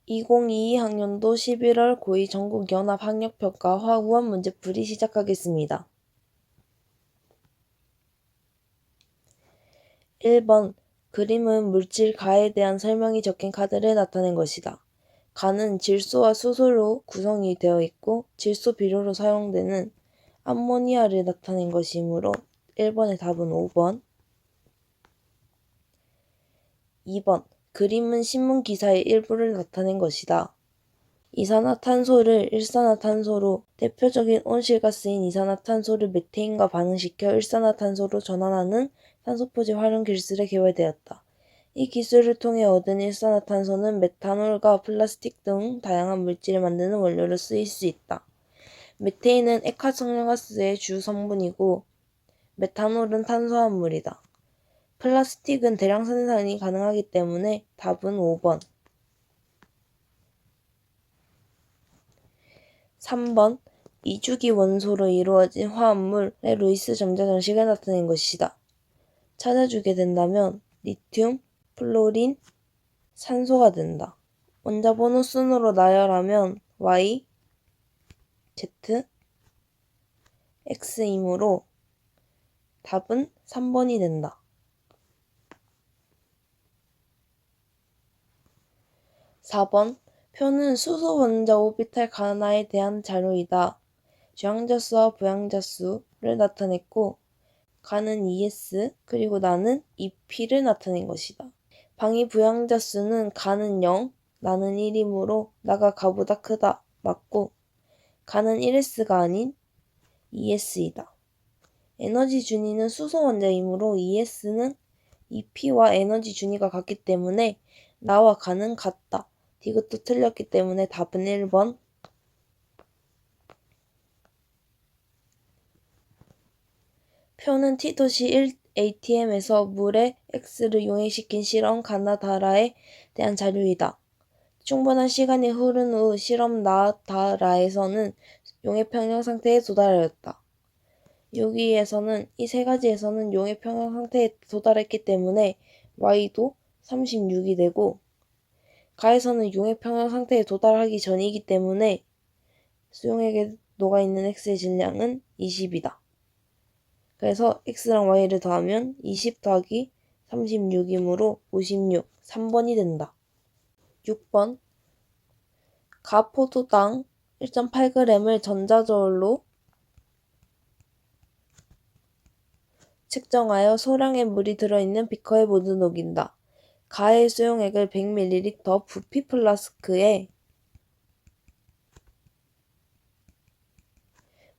2022학년도 11월 고2 전국연합학력평가 화우원 문제풀이 시작하겠습니다. 1번 그림은 물질 가에 대한 설명이 적힌 카드를 나타낸 것이다. 가는 질소와 수소로 구성이 되어 있고 질소 비료로 사용되는 암모니아를 나타낸 것이므로 1번의 답은 5번. 2번 그림은 신문 기사의 일부를 나타낸 것이다. 이산화탄소를 일산화탄소로 대표적인 온실가스인 이산화탄소를 메테인과 반응시켜 일산화탄소로 전환하는 탄소포집 활용 기술에 개발되었다. 이 기술을 통해 얻은 일산화탄소는 메탄올과 플라스틱 등 다양한 물질을 만드는 원료로 쓰일 수 있다. 메테인은 액화성량가스의 주 성분이고 메탄올은 탄수화물이다. 플라스틱은 대량 생산이 가능하기 때문에 답은 5번. 3번 이주기 원소로 이루어진 화합물의 루이스 점자 정식을 나타낸 것이다. 찾아주게 된다면 리튬, 플로린, 산소가 된다. 원자번호 순으로 나열하면 Y, Z, X이므로 답은 3번이 된다. 4번 표는 수소 원자 오비탈 가나에 대한 자료이다. 주양자수와 부양자수를 나타냈고 가는 ES 그리고 나는 EP를 나타낸 것이다. 방위 부양자수는 가는 0, 나는 1이므로 나가 가보다 크다 맞고 가는 1S가 아닌 ES이다. 에너지 준위는 수소 원자이므로 ES는 EP와 에너지 준위가 같기 때문에 나와 가는 같다. 이것도 틀렸기 때문에 답은 1번. 표는 T-1 ATM에서 물에 X를 용해시킨 실험 가나다라에 대한 자료이다. 충분한 시간이 흐른 후 실험 나다라에서는 용해 평형 상태에 도달하였다. 여기에서는 이 세 가지에서는 용해 평형 상태에 도달했기 때문에 Y도 36이 되고 가에서는 용해 평형 상태에 도달하기 전이기 때문에 수용액에 녹아있는 X의 질량은 20이다. 그래서 X랑 Y를 더하면 20 더하기 36이므로 56, 3번이 된다. 6번 가포도당 1.8g을 전자저울로 측정하여 소량의 물이 들어있는 비커에 모두 녹인다. 가의 수용액을 100ml 부피 플라스크에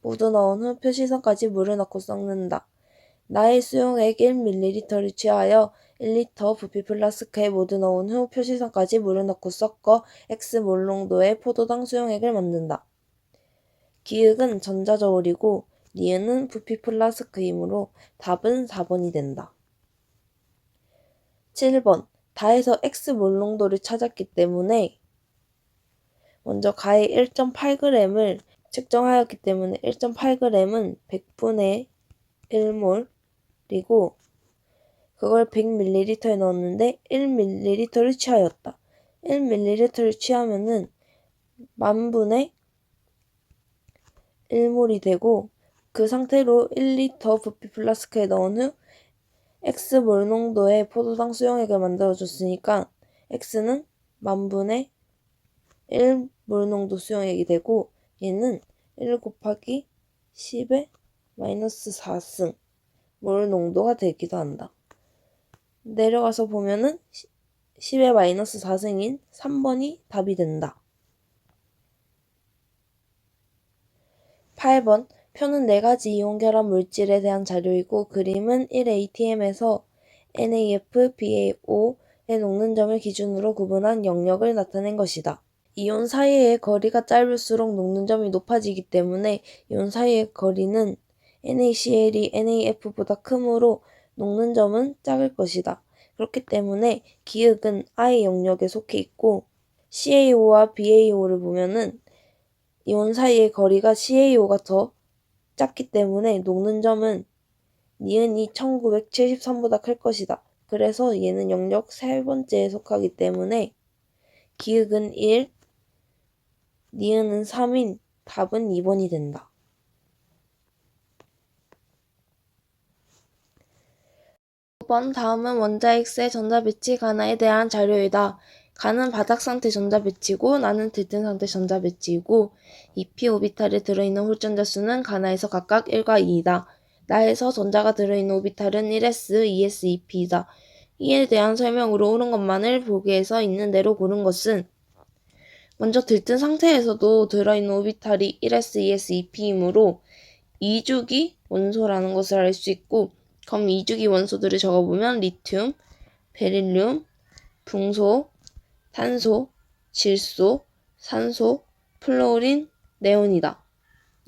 모두 넣은 후 표시선까지 물을 넣고 섞는다. 나의 수용액 1ml를 취하여 1L 부피 플라스크에 모두 넣은 후 표시선까지 물을 넣고 섞어 X몰 농도의 포도당 수용액을 만든다. 기역은 전자저울이고 니은은 부피 플라스크이므로 답은 4번이 된다. 7번 다에서 X몰 농도를 찾았기 때문에 먼저 가의 1.8g을 측정하였기 때문에 1.8g은 100분의 1몰이고 그걸 100ml에 넣었는데 1ml를 취하였다. 1ml를 취하면은 10,000분의 1몰이 되고 그 상태로 1L 부피 플라스크에 넣은 후 X몰 농도의 포도당 수용액을 만들어줬으니까 X는 10,000분의 1몰 농도 수용액이 되고 얘는 1 곱하기 10의 마이너스 4승 몰 농도가 되기도 한다. 내려가서 보면은 10의 마이너스 4승인 3번이 답이 된다. 8번 표는 4가지 이온 결합 물질에 대한 자료이고 그림은 1ATM에서 NaF, BaO의 녹는 점을 기준으로 구분한 영역을 나타낸 것이다. 이온 사이의 거리가 짧을수록 녹는 점이 높아지기 때문에 이온 사이의 거리는 NaCl이 NaF보다 크므로 녹는 점은 작을 것이다. 그렇기 때문에 기역은 I 영역에 속해 있고 CaO와 BaO를 보면은 이온 사이의 거리가 CaO가 더 작기 때문에 녹는 점은 니은이 1973보다 클 것이다. 그래서 얘는 영역 세 번째에 속하기 때문에 기역은 1, 니은은 3인 답은 2번이 된다. 5번 다음은 원자 X의 전자 배치 가나에 대한 자료이다. 가는 바닥 상태 전자 배치고 나는 들뜬 상태 전자 배치이고 2p 오비탈에 들어있는 홀전자 수는 가나에서 각각 1과 2이다. 나에서 전자가 들어있는 오비탈은 1s, 2s, 2p이다. 이에 대한 설명으로 옳은 것만을 보기에서 있는 대로 고른 것은 먼저 들뜬 상태에서도 들어있는 오비탈이 1s, 2s, 2p이므로 2주기 원소라는 것을 알 수 있고 그럼 2주기 원소들을 적어보면 리튬, 베릴륨, 붕소, 탄소, 질소, 산소, 플로린, 네온이다.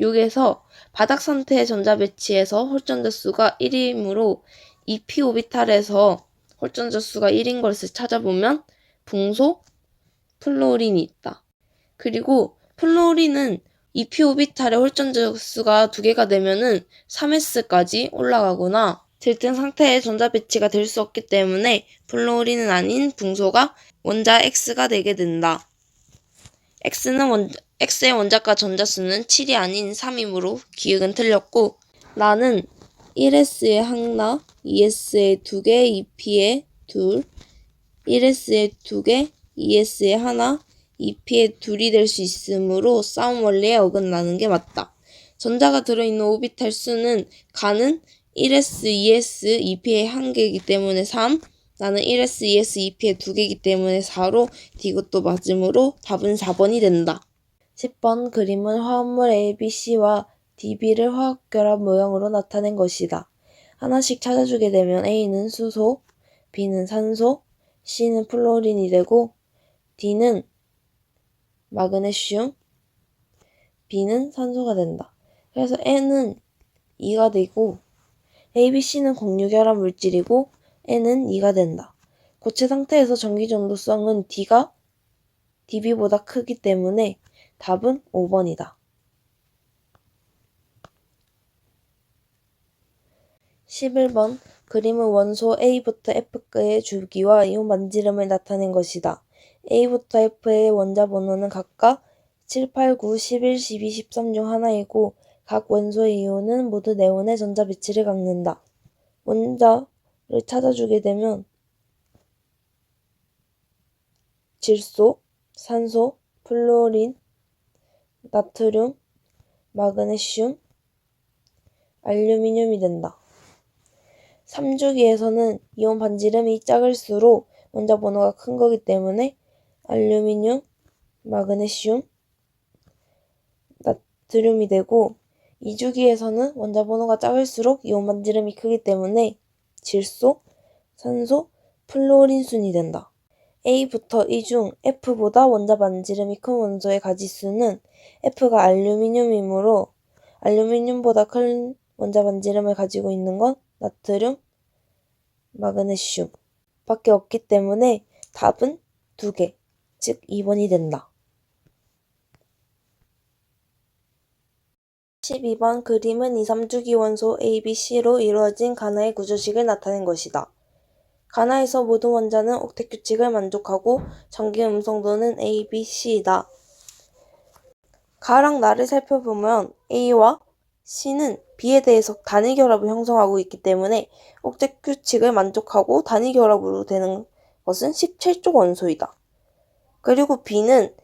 여기에서 바닥 상태의 전자 배치에서 홀전자 수가 1이므로 2p 오비탈에서 홀전자 수가 1인 것을 찾아보면 붕소, 플로린이 있다. 그리고 플로린은 2p 오비탈의 홀전자 수가 2개가 되면은 3s까지 올라가거나 들뜬 상태의 전자 배치가 될 수 없기 때문에 플로린은 아닌 붕소가 원자 X가 되게 된다. X의 원자과 전자수는 7이 아닌 3이므로 기역은 틀렸고 나는 1s에 하나, 2s에 2개, 2p에 2, 1s에 2개, 2s에 하나, 2p에 2이 될 수 있으므로 싸움 원리에 어긋나는 게 맞다. 전자가 들어있는 오비탈 수는 가는 1s, 2s, 2p의 1개이기 때문에 3, 나는 1s, 2s, 2p의 2개이기 때문에 4로 이것도 맞으므로 답은 4번이 된다. 10번 그림은 화합물 A, B, C와 D, B를 화학결합 모형으로 나타낸 것이다. 하나씩 찾아주게 되면 A는 수소, B는 산소, C는 플로린이 되고 D는 마그네슘, B는 산소가 된다. 그래서 N은 2가 되고 A, B, C는 공유결합 물질이고 N은 2가 된다. 고체 상태에서 전기 전도성은 D가 DB보다 크기 때문에 답은 5번이다. 11번 그림은 원소 A부터 F까지의 주기와 이온 반지름을 나타낸 것이다. A부터 F의 원자 번호는 각각 7, 8, 9, 11, 12, 13 중 하나이고 각 원소의 이온은 모두 네온의 전자 배치를 갖는다. 원자를 찾아주게 되면 질소, 산소, 플로린, 나트륨, 마그네슘, 알루미늄이 된다. 3주기에서는 이온 반지름이 작을수록 원자 번호가 큰 거기 때문에 알루미늄, 마그네슘, 나트륨이 되고 2주기에서는 원자 번호가 작을수록 이온 반지름이 크기 때문에 질소, 산소, 플로린 순이 된다. A부터 E 중 F보다 원자 반지름이 큰 원소의 가지수는 F가 알루미늄이므로 알루미늄보다 큰 원자 반지름을 가지고 있는 건 나트륨, 마그네슘 밖에 없기 때문에 답은 2개, 즉 2번이 된다. 12번 그림은 2, 3주기 원소 A, B, C로 이루어진 가나의 구조식을 나타낸 것이다. 가나에서 모든 원자는 옥텟 규칙을 만족하고 전기 음성도는 A, B, C이다. 가랑 나를 살펴보면 A와 C는 B에 대해서 단위 결합을 형성하고 있기 때문에 옥텟 규칙을 만족하고 단위 결합으로 되는 것은 17쪽 원소이다. 그리고 B는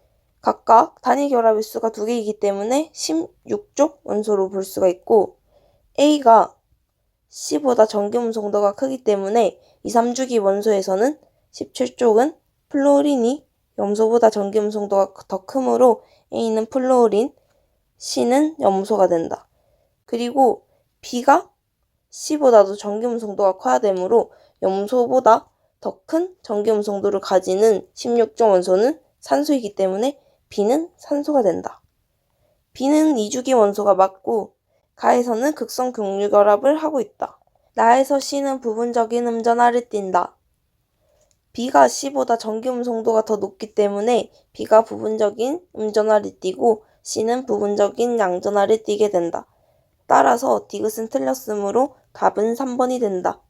각각 단위 결합의 수가 2개이기 때문에 16쪽 원소로 볼 수가 있고 A가 C보다 전기 음성도가 크기 때문에 2, 3주기 원소에서는 17쪽은 플로린이 염소보다 전기 음성도가 더 크므로 A는 플로린, C는 염소가 된다. 그리고 B가 C보다도 전기 음성도가 커야 되므로 염소보다 더 큰 전기 음성도를 가지는 16종 원소는 산소이기 때문에 B는 산소가 된다. B는 2주기 원소가 맞고 가에서는 극성 경유결합을 하고 있다. 나에서 C는 부분적인 음전하를 띈다. B가 C보다 전기 음성도가 더 높기 때문에 B가 부분적인 음전하를 띠고 C는 부분적인 양전하를 띠게 된다. 따라서 디귿은 틀렸으므로 답은 3번이 된다.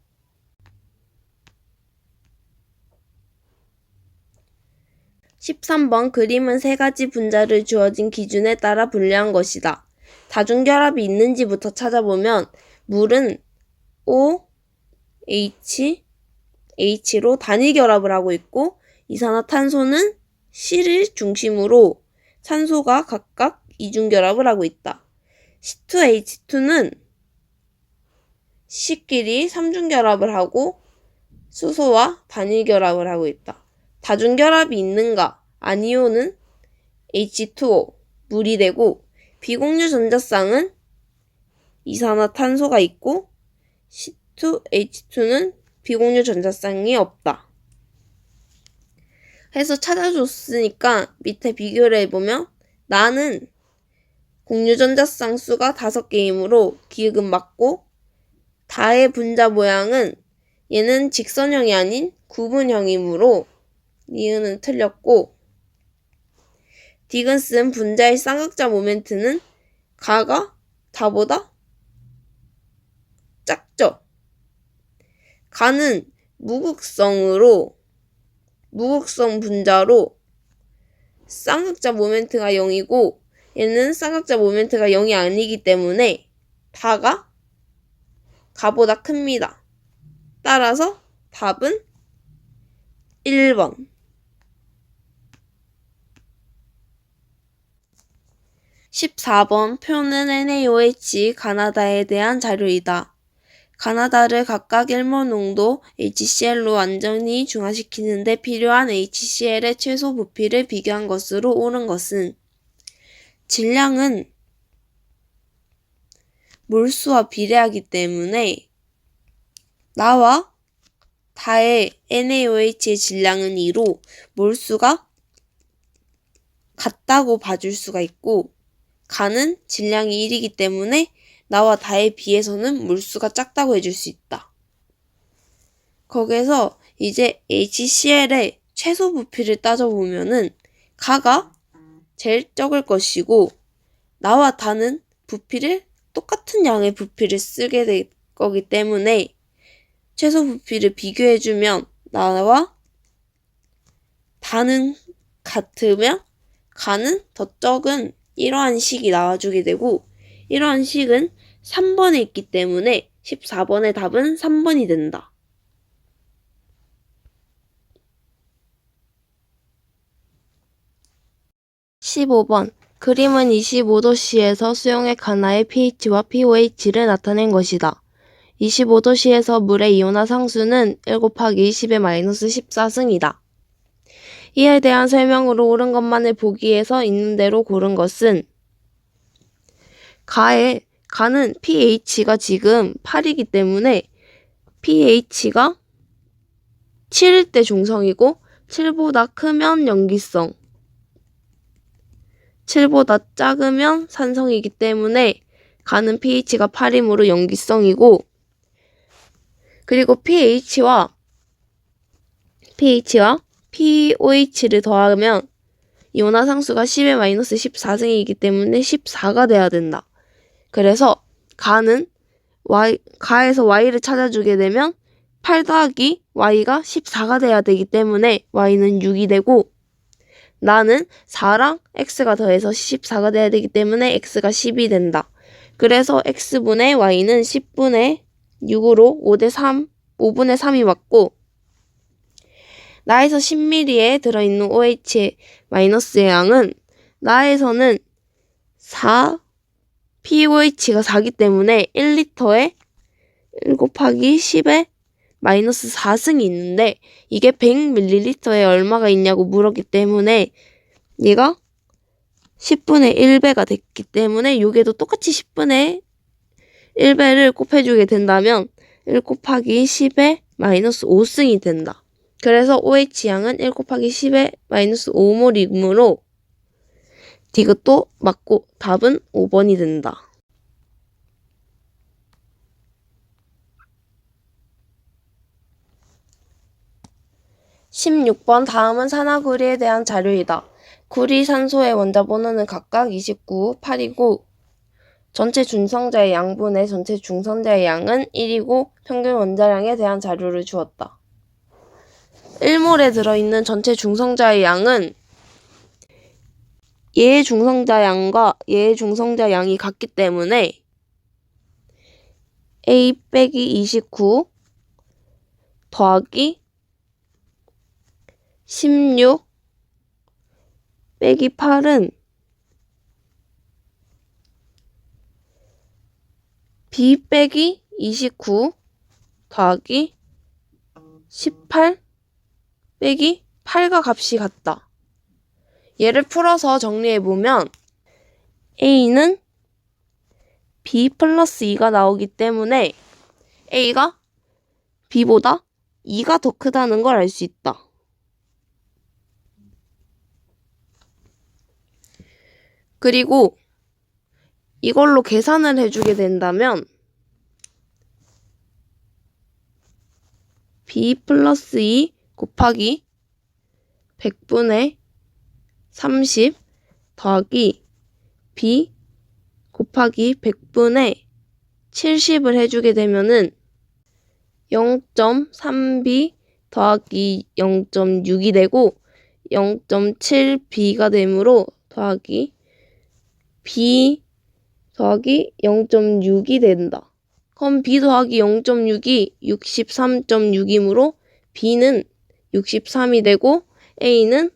13번 그림은 세 가지 분자를 주어진 기준에 따라 분류한 것이다. 다중결합이 있는지부터 찾아보면 물은 O, H, H로 단위결합을 하고 있고 이산화탄소는 C를 중심으로 산소가 각각 이중결합을 하고 있다. C2H2는 C끼리 삼중결합을 하고 수소와 단일결합을 하고 있다. 다중결합이 있는가? 아니오는 H2O, 물이 되고 비공유 전자쌍은 이산화탄소가 있고 C2H2는 비공유 전자쌍이 없다. 해서 찾아줬으니까 밑에 비교를 해보면 나는 공유전자쌍 수가 5개이므로 기억은 맞고 다의 분자 모양은 얘는 직선형이 아닌 구분형이므로 니은은 틀렸고 디근스는 분자의 쌍극자 모멘트는 가가 다보다 작죠. 가는 무극성 분자로 쌍극자 모멘트가 0이고 얘는 쌍극자 모멘트가 0이 아니기 때문에 다가 가보다 큽니다. 따라서 답은 1번. 14번 표는 NaOH 가나다에 대한 자료이다. 가나다를 각각 1몰 농도 HCl로 완전히 중화시키는 데 필요한 HCl의 최소 부피를 비교한 것으로 옳은 것은 질량은 몰수와 비례하기 때문에 나와 다의 NaOH의 질량은 2로 몰수가 같다고 봐줄 수가 있고 가는 질량이 1이기 때문에 나와 다에 비해서는 몰수가 작다고 해줄 수 있다. 거기서 이제 HCl의 최소 부피를 따져보면은 가가 제일 적을 것이고 나와 다는 부피를 똑같은 양의 부피를 쓰게 될 거기 때문에 최소 부피를 비교해주면 나와 다는 같으며 가는 더 적은 이러한 식이 나와주게 되고 이러한 식은 3번에 있기 때문에 14번의 답은 3번이 된다. 15번 그림은 25도씨에서 수용액 하나의 pH와 pOH를 나타낸 것이다. 25도씨에서 물의 이온화 상수는 1 곱하기 10의 마이너스 14승이다. 이에 대한 설명으로 옳은 것만을 보기 위해서 있는 대로 고른 것은 가는 pH가 지금 8이기 때문에 pH가 7일 때 중성이고 7보다 크면 염기성 7보다 작으면 산성이기 때문에 가는 pH가 8이므로 염기성이고 그리고 pH와 pOH를 더하면 이온화 상수가 10의 마이너스 14승이기 때문에 14가 돼야 된다. 그래서 가에서 y를 찾아주게 되면 8 더하기 y가 14가 돼야 되기 때문에 y는 6이 되고 나는 4랑 x가 더해서 14가 돼야 되기 때문에 x가 10이 된다. 그래서 x분의 y는 10분의 6으로 5분의 3이 맞고 나에서 10ml에 들어있는 OH의 마이너스의 양은 나에서는 4, pOH가 4기 때문에 1리터에 1 곱하기 10에 마이너스 4승이 있는데 이게 100ml에 얼마가 있냐고 물었기 때문에 얘가 10분의 1배가 됐기 때문에 여기에도 똑같이 10분의 1배를 곱해주게 된다면 1 곱하기 10에 마이너스 5승이 된다. 그래서 OH 양은 1 곱하기 10에 마이너스 5몰이므로 이것도 맞고 답은 5번이 된다. 16번 다음은 산화구리에 대한 자료이다. 구리, 산소의 원자 번호는 각각 29, 8이고 전체 중성자의 양분의 전체 중성자의 양은 1이고 평균 원자량에 대한 자료를 주었다. 1몰에 들어있는 전체 중성자의 양은 얘의 중성자 양과 얘의 중성자 양이 같기 때문에 A 빼기 29 더하기 16 빼기 8은 B 빼기 29 더하기 18 빼기 8과 값이 같다. 얘를 풀어서 정리해보면 A는 B 플러스 2가 나오기 때문에 A가 B보다 2가 더 크다는 걸 알 수 있다. 그리고 이걸로 계산을 해주게 된다면 B 플러스 2 곱하기 100분의 30 더하기 B 곱하기 100분의 70을 해주게 되면은 0.3B 더하기 0.6이 되고 0.7B가 되므로 더하기 B 더하기 0.6이 된다. 그럼 B 더하기 0.6이 63.6이므로 B는 63이 되고 A는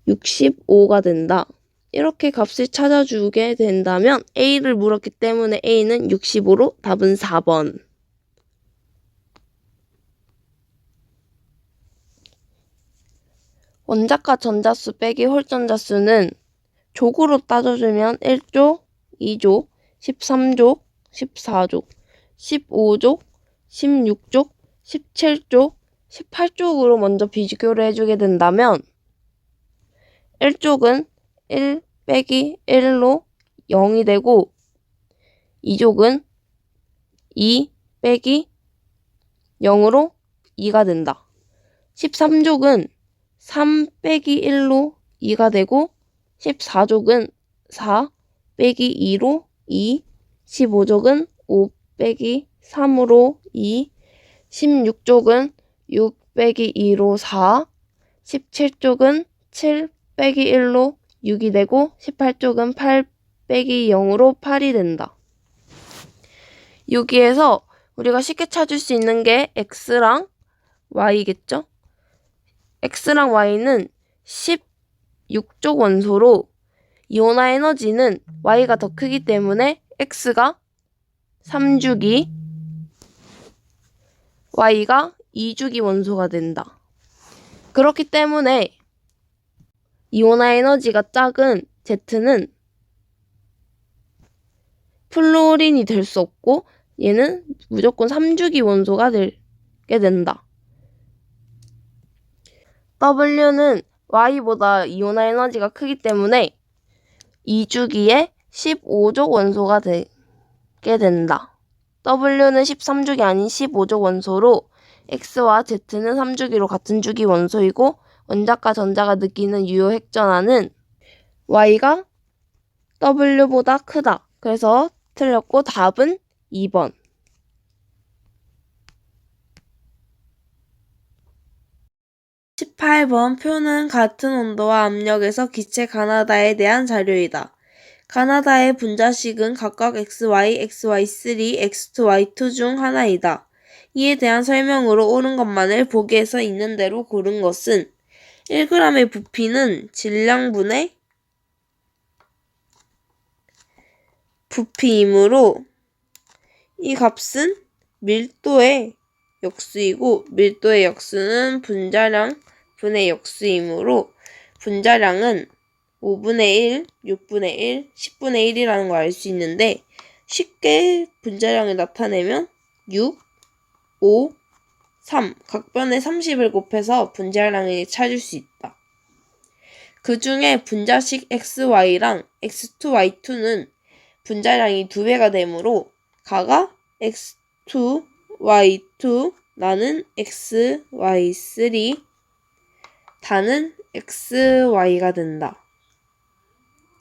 65가 된다. 이렇게 값을 찾아주게 된다면 A를 물었기 때문에 A는 65로 답은 4번. 원자과 전자수 빼기 홀전자수는 족으로 따져주면 1족, 2족, 13족, 14족, 15족, 16족, 17족, 18족으로 먼저 비교를 해주게 된다면 1족은 1 빼기 1로 0이 되고 2족은 2 빼기 0으로 2가 된다. 13족은 3 빼기 1로 2가 되고 14족은 4 빼기 2로 2, 15족은 5 빼기 3으로 2, 16족은 6 빼기 2로 4, 17족은 7 빼기 1로 6이 되고 18족은 8 빼기 0으로 8이 된다. 여기에서 우리가 쉽게 찾을 수 있는 게 x랑 y겠죠? x랑 y는 16족 원소로 이온화 에너지는 y가 더 크기 때문에 x가 3주기, y가 2주기 원소가 된다. 그렇기 때문에 이온화 에너지가 작은 Z는 플루린이 될 수 없고 얘는 무조건 3주기 원소가 되게 된다. W는 Y보다 이온화 에너지가 크기 때문에 2주기에 15족 원소가 되게 된다. W는 13주기 아닌 15족 원소로 X와 Z는 3주기로 같은 주기 원소이고 원자과 전자가 느끼는 유효 핵전하는 Y가 W보다 크다. 그래서 틀렸고 답은 2번. 18번 표는 같은 온도와 압력에서 기체 가나다에 대한 자료이다. 가나다의 분자식은 각각 XY, XY3, X2, Y2 중 하나이다. 이에 대한 설명으로 옳은 것만을 보기에서 있는 대로 고른 것은 1g의 부피는 질량분의 부피이므로 이 값은 밀도의 역수이고 밀도의 역수는 분자량 분의 역수이므로 분자량은 5분의 1, 6분의 1, 10분의 1이라는 걸 알 수 있는데 쉽게 분자량을 나타내면 6, 5, 3 각변에 30을 곱해서 분자량을 찾을 수 있다. 그 중에 분자식 XY랑 X2, Y2는 분자량이 2배가 되므로 가가 X2, Y2, 나는 XY3, 다는 XY가 된다.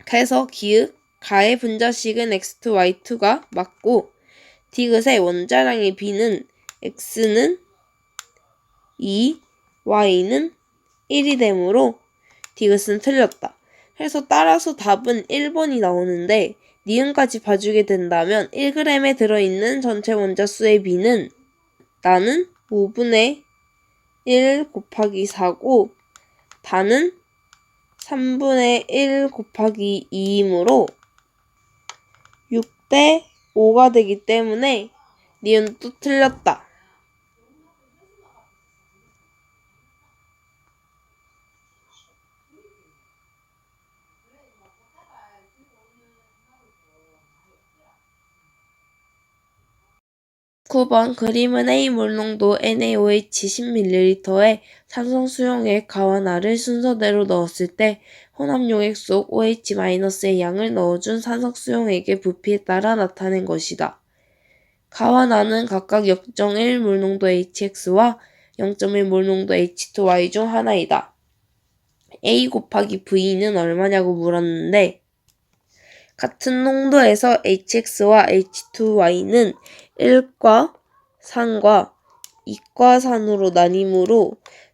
그래서 기읍 가의 분자식은 X2, Y2가 맞고 디귿의 원자량의 B는 X는 2, Y는 1이 되므로 디귿은 틀렸다. 그래서 따라서 답은 1번이 나오는데 니은까지 봐주게 된다면 1g에 들어있는 전체 원자수의 비는 나는 5분의 1 곱하기 4고 다는 3분의 1 곱하기 2이므로 6대 5가 되기 때문에 니은 또 틀렸다. (9번) 그림은 A 물농도 NaOH 10ml에 산성 수용액 가와 나를 순서대로 넣었을 때 혼합용액 속 OH-의 양을 넣어준 산성 수용액의 부피에 따라 나타낸 것이다. 가와 나는 각각 0.1 물농도 HX와 0.1 물농도 H2Y 중 하나이다. A 곱하기 V는 얼마냐고 물었는데 같은 농도에서 HX와 H2Y는 1과 산과 2과 산으로 나뉘므로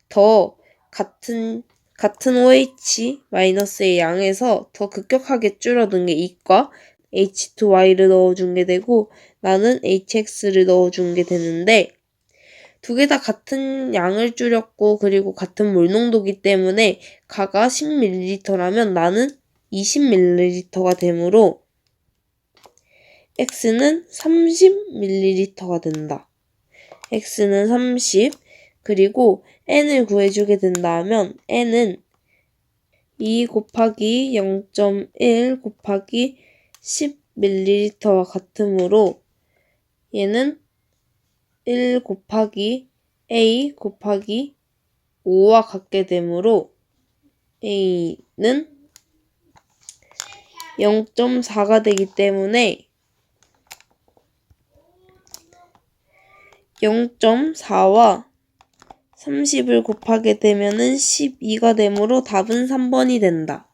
더 같은 OH-의 양에서 더 급격하게 줄어든 게 2과 H2Y를 넣어준 게 되고 나는 HX를 넣어준 게 되는데 두 개 다 같은 양을 줄였고 그리고 같은 물농도기 때문에 가가 10ml라면 나는 20ml가 되므로 X는 30ml가 된다. X는 30 그리고 N을 구해주게 된다면 N은 2 곱하기 0.1 곱하기 10ml와 같으므로 얘는 1 곱하기 A 곱하기 5와 같게 되므로 A는 0.4가 되기 때문에 0.4와 30을 곱하게 되면은 12가 되므로 답은 3번이 된다.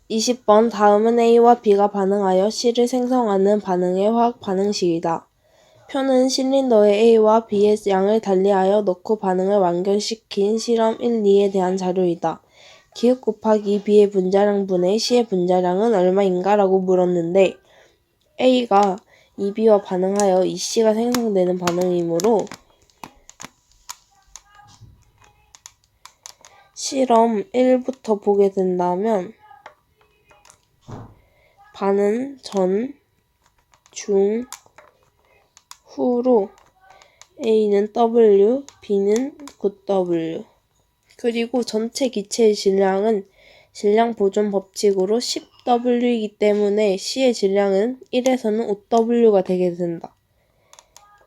20번 다음은 A와 B가 반응하여 C를 생성하는 반응의 화학 반응식이다. 표는 실린더에 A와 B의 양을 달리하여 넣고 반응을 완결시킨 실험 1, 2에 대한 자료이다. 기읍 곱하기 B의 분자량 분의 C의 분자량은 얼마인가? 라고 물었는데 A가 2B와 반응하여 2C가 생성되는 반응이므로 실험 1부터 보게 된다면 반은 전, 중, 후로 A는 W, B는 9W 그리고 전체 기체의 질량은 질량 보존 법칙으로 10W이기 때문에 C의 질량은 1에서는 5W가 되게 된다.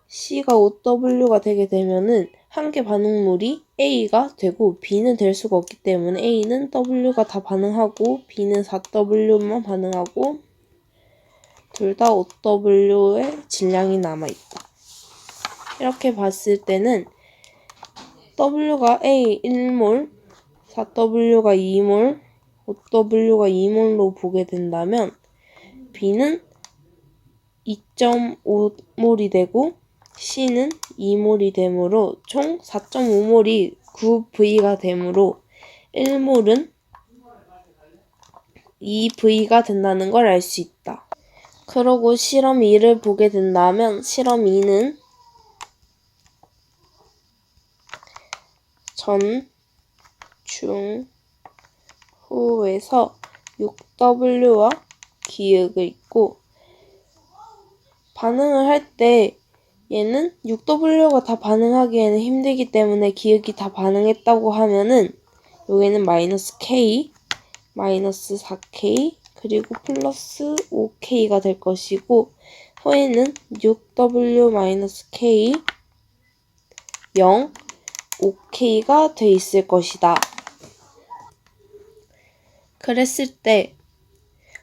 C가 5W가 되게 되면은 한 개 반응물이 A가 되고 B는 될 수가 없기 때문에 A는 W가 다 반응하고 B는 4W만 반응하고 둘 다 5W의 질량이 남아있다. 이렇게 봤을 때는 W가 A 1몰, 4W가 2몰, 5W가 2몰로 보게 된다면 B는 2.5몰이 되고 C는 2몰이 되므로 총 4.5몰이 9V가 되므로 1몰은 2V가 된다는 걸 알 수 있다. 그러고 실험 2를 보게 된다면 실험 2는 전, 중, 후에서 6W와 기역을 있고 반응을 할 때 얘는 6W가 다 반응하기에는 힘들기 때문에 기역이 다 반응했다고 하면은 여기는 마이너스 K, 마이너스 4K 그리고 플러스 5K가 될 것이고 후에는 6W-K 0, 5K가 돼 있을 것이다. 그랬을 때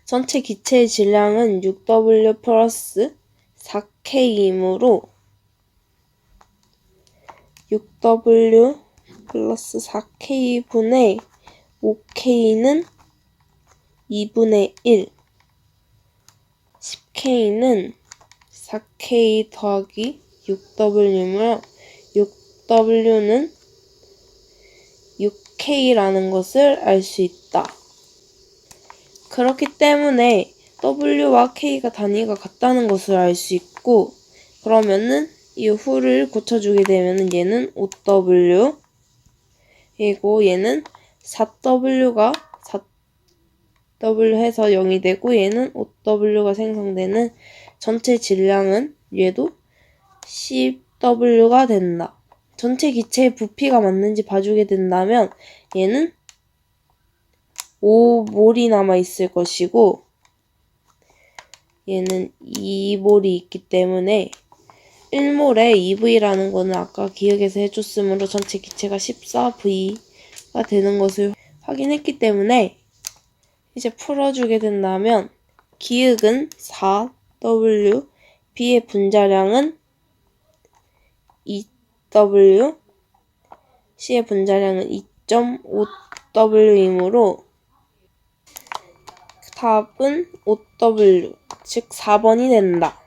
전체 기체의 질량은 6W 플러스 4K이므로 6W 플러스 4K분의 5K는 2분의 1, 10K는 4K 더하기 6W이므로 5W는 6K라는 것을 알 수 있다. 그렇기 때문에 W와 K가 단위가 같다는 것을 알 수 있고, 그러면은 이 후를 고쳐주게 되면은 얘는 5W, 그리고 얘는 4W가 4W 해서 0이 되고, 얘는 5W가 생성되는 전체 질량은 얘도 10W가 된다. 전체 기체의 부피가 맞는지 봐주게 된다면 얘는 5몰이 남아있을 것이고, 얘는 2몰이 있기 때문에 1몰에 2V라는 거는 아까 기억에서 해줬으므로 전체 기체가 14V가 되는 것을 확인했기 때문에 이제 풀어주게 된다면 기억은 4W, B의 분자량은 2W, C의 분자량은 2.5W이므로 답은 5W, 즉 4번이 된다.